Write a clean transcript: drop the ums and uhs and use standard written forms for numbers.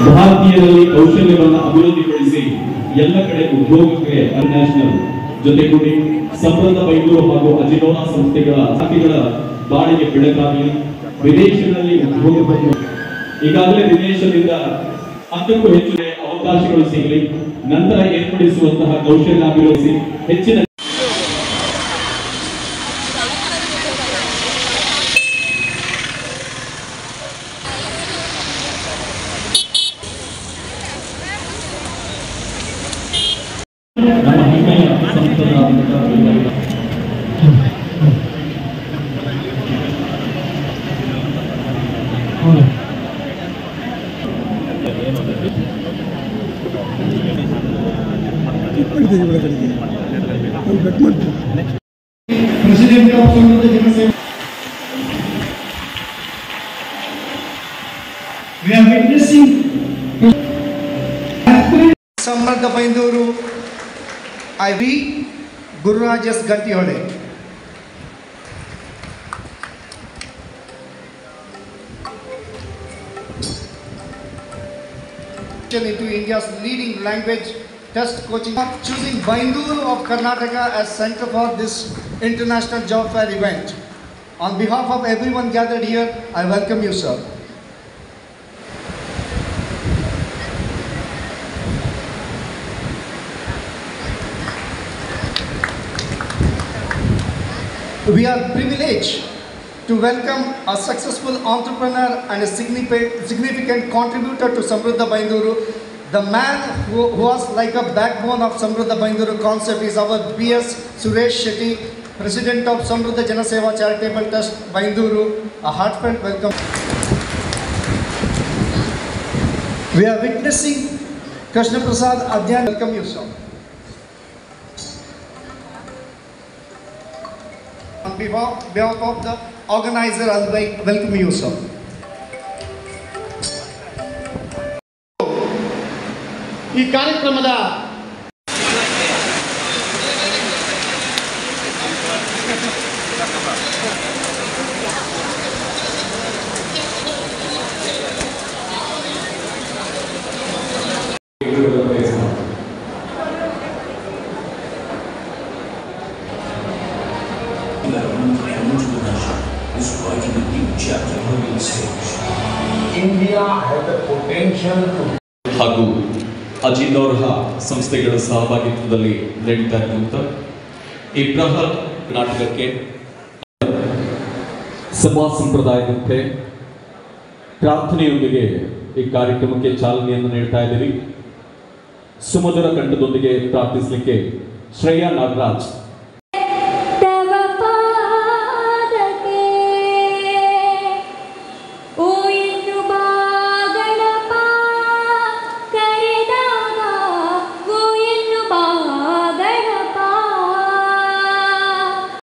ಭಾರತೀಯರಲ್ಲಿ ಕೌಶಲ್ಯವನ್ನು ಅಭಿವೃದ್ಧಿಪಡಿಸಿ ಎಲ್ಲ ಕಡೆ ಉದ್ಯೋಗಕ್ಕೆ ಇಂಟರ್ನ್ಯಾಷನಲ್ ಜೊತೆಗೂಡಿ ಸಮೃದ್ಧ ಬೈಂದೂರು ಹಾಗೂ ಅಜಿನೋರಾ ಸಂಸ್ಥೆಗಳ ಸಾಥಿಗಳ ಬಾಳಿಗೆ ಬೆಳಕಾಗಲಿ. ವಿದೇಶಗಳಲ್ಲಿ ಉದ್ಯೋಗವನ್ನು ಈಗಾಗಲೇ ವಿದೇಶದಿಂದ 10ಕ್ಕೂ ಹೆಚ್ಚು ಅವಕಾಶಗಳು ಸಿಗಲಿ. ನಂತರ ಏರ್ಪಡಿಸುವಂತಹ ಕೌಶಲ್ಯಾಭಿವೃದ್ಧಿ ಹೆಚ್ಚಿನ ನಮ್ಮ ಹೆಮ್ಮೆಯ ಸಂಸ್ಥೆಯಾದಂತಹ President of Samruddha Jana Seva. We are witnessing Samruddha Bainduru. I read Guru Rajas Gantihole. Into India's leading language test coaching, choosing Bainduru of Karnataka as center for this international job fair event. On behalf of everyone gathered here, I welcome you, sir. We are privileged to welcome a successful entrepreneur and a significant contributor to Samruddha Bainduru. The man who was like a backbone of Samruddha Bainduru concept is our B.S. Suresh Shetty, President of Samruddha Jana Seva Charitable Trust, Bainduru. A heartfelt welcome. We are witnessing Krishna Prasad Adyan. Welcome you, sir. On behalf of the organizer, I welcome you, sir. ಈ ಕಾರ್ಯಕ್ರಮದ India has the potential to ಹಾಗೂ ಅಜಿನೋರಾ ಸಂಸ್ಥೆಗಳ ಸಹಭಾಗಿತ್ವದಲ್ಲಿ ನಡೀತಾ ಇರುವಂತ ಈ ಬೃಹತ್ ನಾಟಕಕ್ಕೆ ಸಭಾ ಸಂಪ್ರದಾಯದಂತೆ ಪ್ರಾರ್ಥನೆಯೊಂದಿಗೆ ಈ ಕಾರ್ಯಕ್ರಮಕ್ಕೆ ಚಾಲನೆಯನ್ನು ನೀಡ್ತಾ ಇದ್ದೀವಿ. ಸುಮಧುರ ಕಂಠದೊಂದಿಗೆ ಪ್ರಾರ್ಥಿಸಲಿಕ್ಕೆ ಶ್ರೇಯಾ ನಾಗರಾಜ್